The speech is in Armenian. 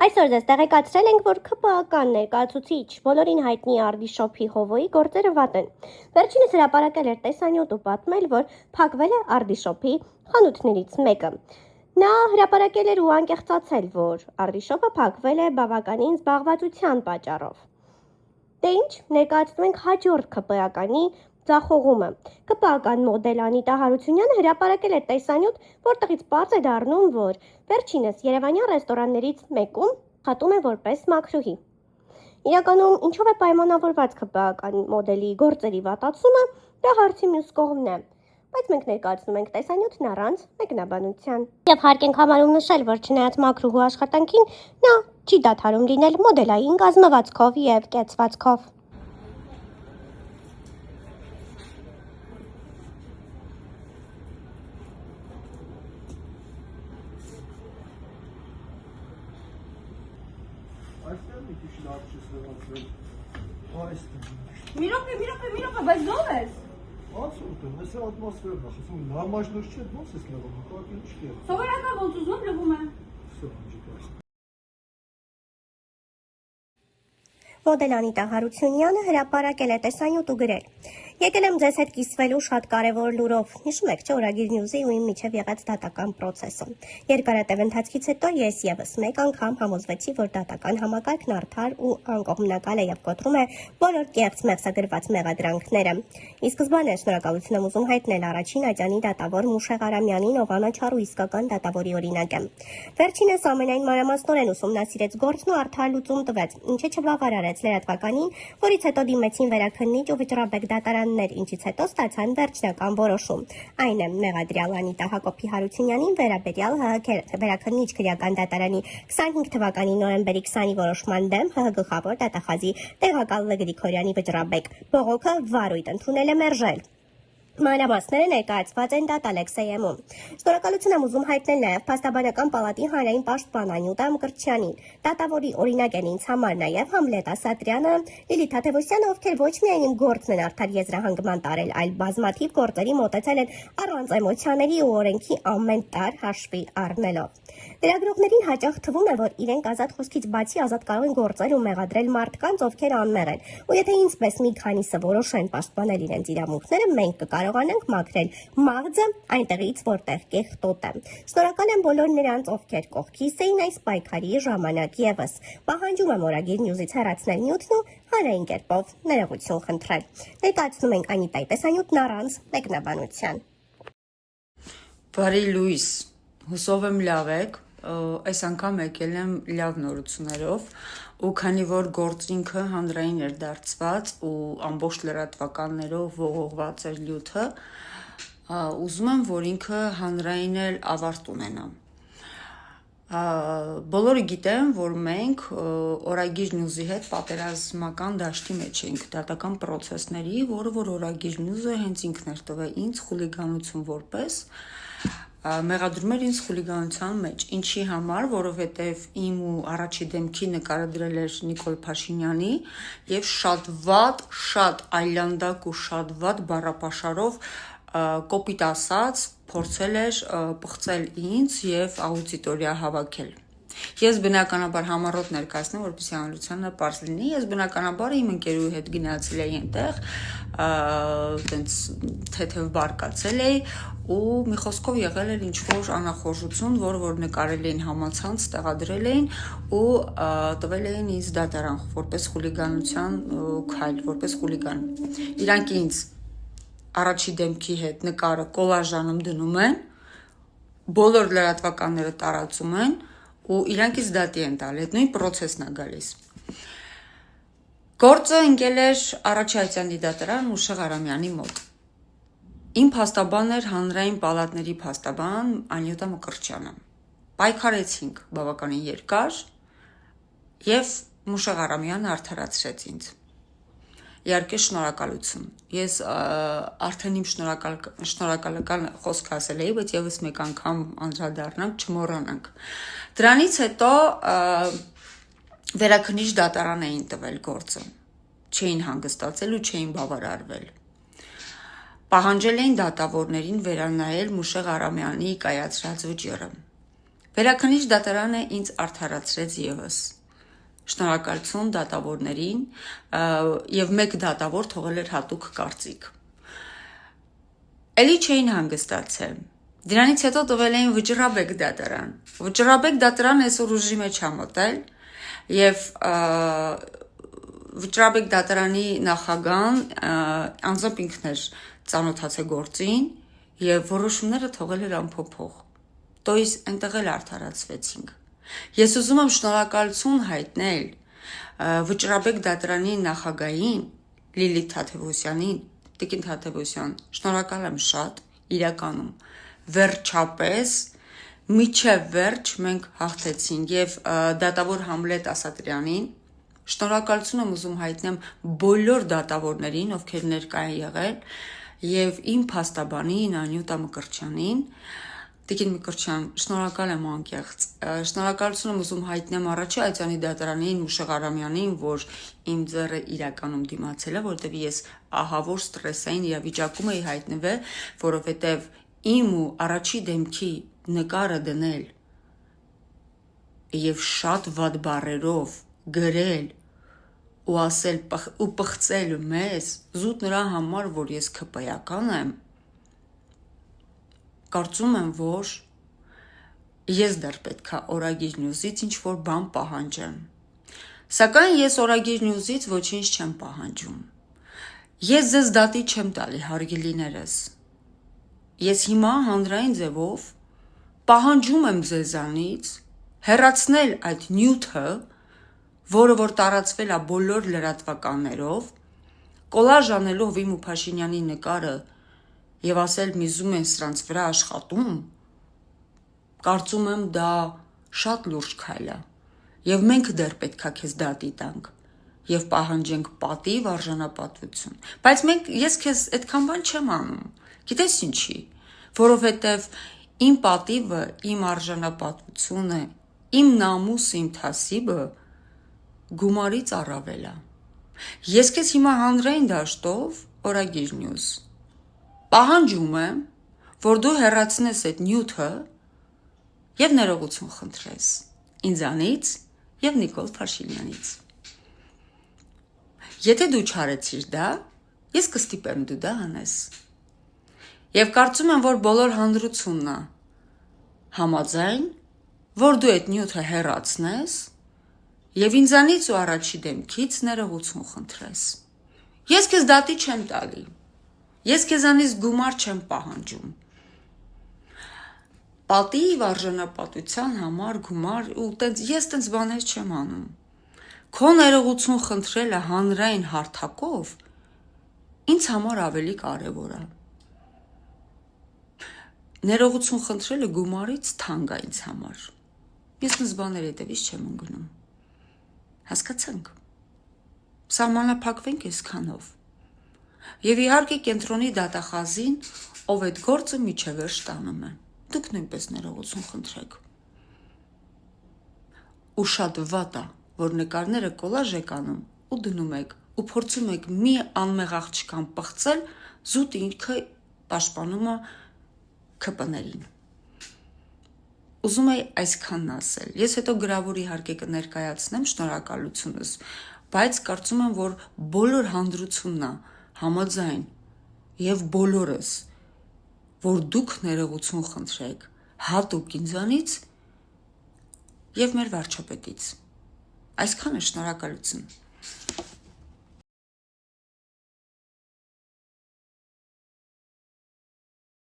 Այսօր ձեզ տեղեկացրել ենք, որ ՔՊԱ-կան ներկայացուցիչ բոլորին հայտնի Արդիշոփի Հովոյի գործերը վատ են։ Վերջինս հրապարակել էր տեսանյութ ու պատմել, որ փակվել է Արդիշոփի խանութներից մեկը։ Նա հրապարակել էր ու անկեղծացել, որ Արդիշոփը փակվել է բավականին զբաղվածության պատճառով։ Դե ինչ, ներկայացնում ենք հաջորդ ՔՊԱ-կանի ձախողումը։ ԿՊԱ-կան մոդել Անիտա Հարությունյանը հրապարակել է տեսանյութ, որտեղից պարզ է դառնում, որ վերջինս երևանյան ռեստորաններից մեկում աշխատում է որպես մաքրուհի։ Իրականում ինչով է պայմանավորված ԿՊԱ-կան մոդելի գործերի վատացումը, դա հարցի մյուս կողմն է։ Բայց մենք ներկայացնում ենք տեսանյութն առանց մեկնաբանության։ Եվ հարկ ենք համարում նշել, որ չնայած մաքրուհու աշխատանքին, նա չի դադարում լինել մոդելային կազմվածքով եւ կեցվածքով։ Մի րոպե, բայց ո՞վ ես։ Absolutно, այս ատմոսֆերն է, ասում նամաշներ չէ, ո՞նց ես լվում, ուղղակի ինչ կեր։ Սովորական ոնց ուզում լվում է։ Всё, ջիկա։ Մոդել Անիտա Հարությունյանը հրապարակել է տեսանյութ ու գրել. Եկել եմ ձեզ հետ կիսվելու շատ կարևոր լուրով։ Հիշում եք, չէ, Օրագիր Նյուզի ու իմ միջև եղած դատական process-ը։ Երկարատև ընթացքից հետո ես եւս մեկ անգամ համոզվեցի, որ դատական համակարգն արդար ու անկողմնակալ է եւ կոտրում է բոլոր կեղծ մեղսագրված մեղադրանքները։ Ի սկզբանե շնորհակալություն եմ ուզում հայտնել առաջին ատյանի դատավոր Մուշեղ Արամյանին, ով անաչառ ու իսկական դատավորի օրինակ է։ Վերջինս ամենայն մանրամասնորեն ուսումնասիրեց գործն ու արդար լուծում տվեց, ինչը չբավարարեց լրատվականին, որից հետո դիմեցին վերաքննիչ ու վճռաբեկ դատարաններ, ինչից հետո ստացան վերջնական որոշում։ Այն է մեղադրյալ Անիտա Հակոբի Հարությունյանին վերաբերյալ ՀՀ վերաքննիչ քրեական դատարանի 25 թվականի նոյեմբերի 20-ի որոշման դեմ ՀՀ գլխավոր դատախազի տեղակալ Լ. Գրիգորյանի վճռաբեկ բողոքը վարույթ ընդունել է մերժել։ Մանրամասները ներկայացված են դատ Ալեքսեյեմում։ Շնորհակալություն եմ ուզում հայտնել նաև Փաստաբանական պալատի հանրային պաշտպան Անյուտա Մկրտչյանին, դատավորի օրինակ են ինձ համար նաև Համլետ Ասատրյանը, Լիլիթ Թադևոսյանը, ովքեր ոչ միայն իմ գործն են արդար եզրահանգման տարել, այլ բազմաթիվ գործերի մոտեցել են առանց էմոցիաների ու օրենքի ամեն տար հաշվի առնելով։ Լրագրողներին հաճախ թվում է, որ իրենք ազատ խոսքից բացի ազատ կարող են գործել ու մեղադրել մարդկանց, ովքեր անմեղ են, ու եթե ինձպես մի քանիսը որոշեն պաշտպանել իրենց իրավունքները, մենք կկարողանանք մաքրել մաղձը այնտեղից, որտեղ կեղտոտ է։ Շնորհակալ եմ բոլոր նրանց, ովքեր կողքիս էին այս պայքարի ժամանակ եւս։ Պահանջում եմ Օրագիր Նյուզից հեռացնել նյութն ու հանրային կերպով ներողություն խնդրել։ Ներկայացնում ենք Անիտայի տեսանյութն առանց մեկնաբանության։ Բարի լույս, հուսով եմ լավ եք, այս անգամ եկել եմ լավ նորություններով ու քանի որ գործինքը հանրային էր դարձված ու ամբողջ լրատվականներով ողողված էր լյութը, ուզում եմ, որ ինքը հանրային էլ ավարտ ունենա։ Բոլորը գիտեն, որ մենք Օրագիր Նյուզի հետ պատերազմական դաշտի մեջ ենք դատական պրոցեսների, որը որ Օրագիր Նյուզը հենց ինքն էր տվել ինձ խուլիգանություն որպես մեղադրում էր ինձ խուլիգանության մեջ, ինչի համար, որովհետև իմ ու առաջի դեմքի նկարը դրել էր Նիկոլ Փաշինյանի եւ շատ այլանդակ ու շատ վատ բառապաշարով կոպիտ ասած փորձել էր պղծել ինձ եւ աուդիտորիա հավաքել։ Ես բնականաբար համառոտ ներկայացնեմ, որպեսզի հանրությանը պարզ լինի, ես բնականաբար իմ ընկերուի հետ գնացել էի այնտեղ, տենց թեթև բարկացել էի ու մի խոսքով եղել էր ինչ-որ անախորժություն, որ նկարել էին համացանց, տեղադրել էին ու տվել էին ինձ դատարան, որպես խուլիգանության քայլ, որպես խուլիգան։ Իրանք ինձ առաջի դեմքի հետ նկարը կոլաժանում դնում են, բոլոր լրատվականները տարածում են ու իրանքից դատի են տալ, այդ նույն պրոցեսն է գալիս։ Գործը ընկել էր առաջի ատյանի դատարան Մուշեղ Արամյանի մոտ։ Իմ փաստաբանն էր հանրային պալատների փաստաբան Անյուտա Մկրտչյանը։ Պայքարեցինք բավականին երկար եւ Մուշեղ Արամյանը արդարացրեց ինձ։ Իհարկե շնորհակալություն։ Ես արդեն իմ շնորհակալական խոսք ասել էի, բայց եւս մեկ անգամ անդրադառնանք, չմոռանանք։ Դրանից հետո վերաքննիչ դատարան էին տվել գործը։ Չէին հանգստացել ու չէին բավարարվել։ Պահանջել էին դատավորներին վերանայել Մուշեղ Արամյանի կայացրած վճիռը։ Վերաքննիչ դատարանը ինձ արդարացրեց եւս։ Շնորհակալություն դատավորներին եւ մեկ դատավոր թողել էր հատուկ կարծիք։ Էլի չէին հանգստացել։ Դրանից հետո տվել էին վճռաբեկ դատարան։ Վճռաբեկ դատարան այսօր ուժի մեջ է մտել եւ վճռաբեկ դատարանի նախագահան անձամբ ինքն էր ծանոթացել գործին եւ որոշումները թողել էր անփոփոխ։ Տոյս այնտեղ էլ արդարացվեցինք։ Ես ուզում եմ շնորհակալություն հայտնել վճռաբեկ դատարանի նախագահին Լիլիթ Թադևոսյանին, Տիկին Թադևոսյան, շնորհակալ եմ շատ, իրականում վերջապես միջև վերջ մենք հաղթեցինք եւ դատավոր Համլետ Ասատրյանին շնորհակալություն եմ ուզում հայտնեմ բոլոր դատավորներին, ովքեր ներկա են եղել եւ իմ փաստաբանին Անյուտա Մկրտչյանին Տիկին Մկրտչյան, շնորհակալ եմ անկեղծ։ Շնորհակալություն եմ ուզում հայտնեմ առաջի Այծյանի դատարանին Մուշեղ Արամյանին, որ իմ ձեռը իրականում դիմացել է, որովհետև ես ահավոր ստրեսային իրավիճակում էի հայտնվել, որովհետև իմ ու առաջի դեմքի նկարը դնել եւ շատ վատ բառերով գրել ու ասել ու պղծել մեզ զուտ նրա համար, որ ես ՔՊ-ական եմ, կարծում եմ, որ ես դեռ պետքա Օրագիր Նյուզից ինչ-որ բան պահանջեմ։ Սակայն ես Օրագիր Նյուզից ոչինչ չեմ պահանջում։ Ես ձեզ դատի չեմ տալի, հարգելիներս։ Ես հիմա հանրային ձևով պահանջում եմ ձեզանից հեռացնել այդ նյութը, որը որ տարածվել է բոլոր լրատվականներով, կոլաժ անելով իմ ու Փաշինյանի նկարը եւ ասել միզում են սրանց վրա աշխատում, կարծում եմ դա շատ լուրջ քայլ է եւ մենք դեռ պետքա քեզ դատի տանք եւ պահանջենք պատիվ արժանապատվություն, բայց ես քեզ այդքան բան չեմ անում, գիտես ինչի, որովհետեւ իմ պատիվը, իմ արժանապատվությունը, իմ նամուսը, իմ թասիբը գումարից առավել է։ Ես քեզ հիմա հանրային դաշտով Օրագիր Նյուզ պահանջում եմ, որ դու հեռացնես այդ նյութը եւ ներողություն խնդրես ինձանից եւ Նիկոլ Փաշինյանից։ Եթե դու չարեցիր դա, ես կստիպեմ դու դա անես։ Եվ կարծում եմ, որ բոլոր հանրությունն է համաձայն, որ դու այդ նյութը հեռացնես եւ ինձանից ու առաջի դեմքից ներողություն խնդրես։ Ես քեզ դատի չեմ տալի։ Ես քեզանից գումար չեմ պահանջում։ Պատիվ արժանապատվության համար գումար ու ես տենց բաներ չեմ անում։ Քո ներողություն խնդրելը հանրային հարթակով ինձ համար ավելի կարևոր է։ Ներողություն խնդրելը գումարից թանկ է ինձ համար։ Ես նույնս բաներ հետևից չեմ ընկնում։ Հասկացանք։ Սահմանափակվենք այսքանով։ Եվ իհարկե կենտրոնի դատախազին, ով այդ գործը միջև վերջ տանում է։ Դուք նույնպես ներողություն խնդրեք։ Ու շատ վատ է, որ նկարները կոլաժ եք անում ու դնում եք ու փորձում եք մի անմեղ աղջկան պղծել, զուտ ինքը պաշտպանում է ՔՊ-ներին։ Ուզում եի այսքանն ասել։ Ես հետո գրավոր իհարկե կներկայացնեմ շնորհակալությունս, բայց կարծում եմ, որ բոլոր հանրությունն է համաձայն եւ բոլորս, որ դուք ներողություն խնդրեք հատուկ ինձանից եւ մեր վարչապետից։ Այսքանը շնորհակալություն։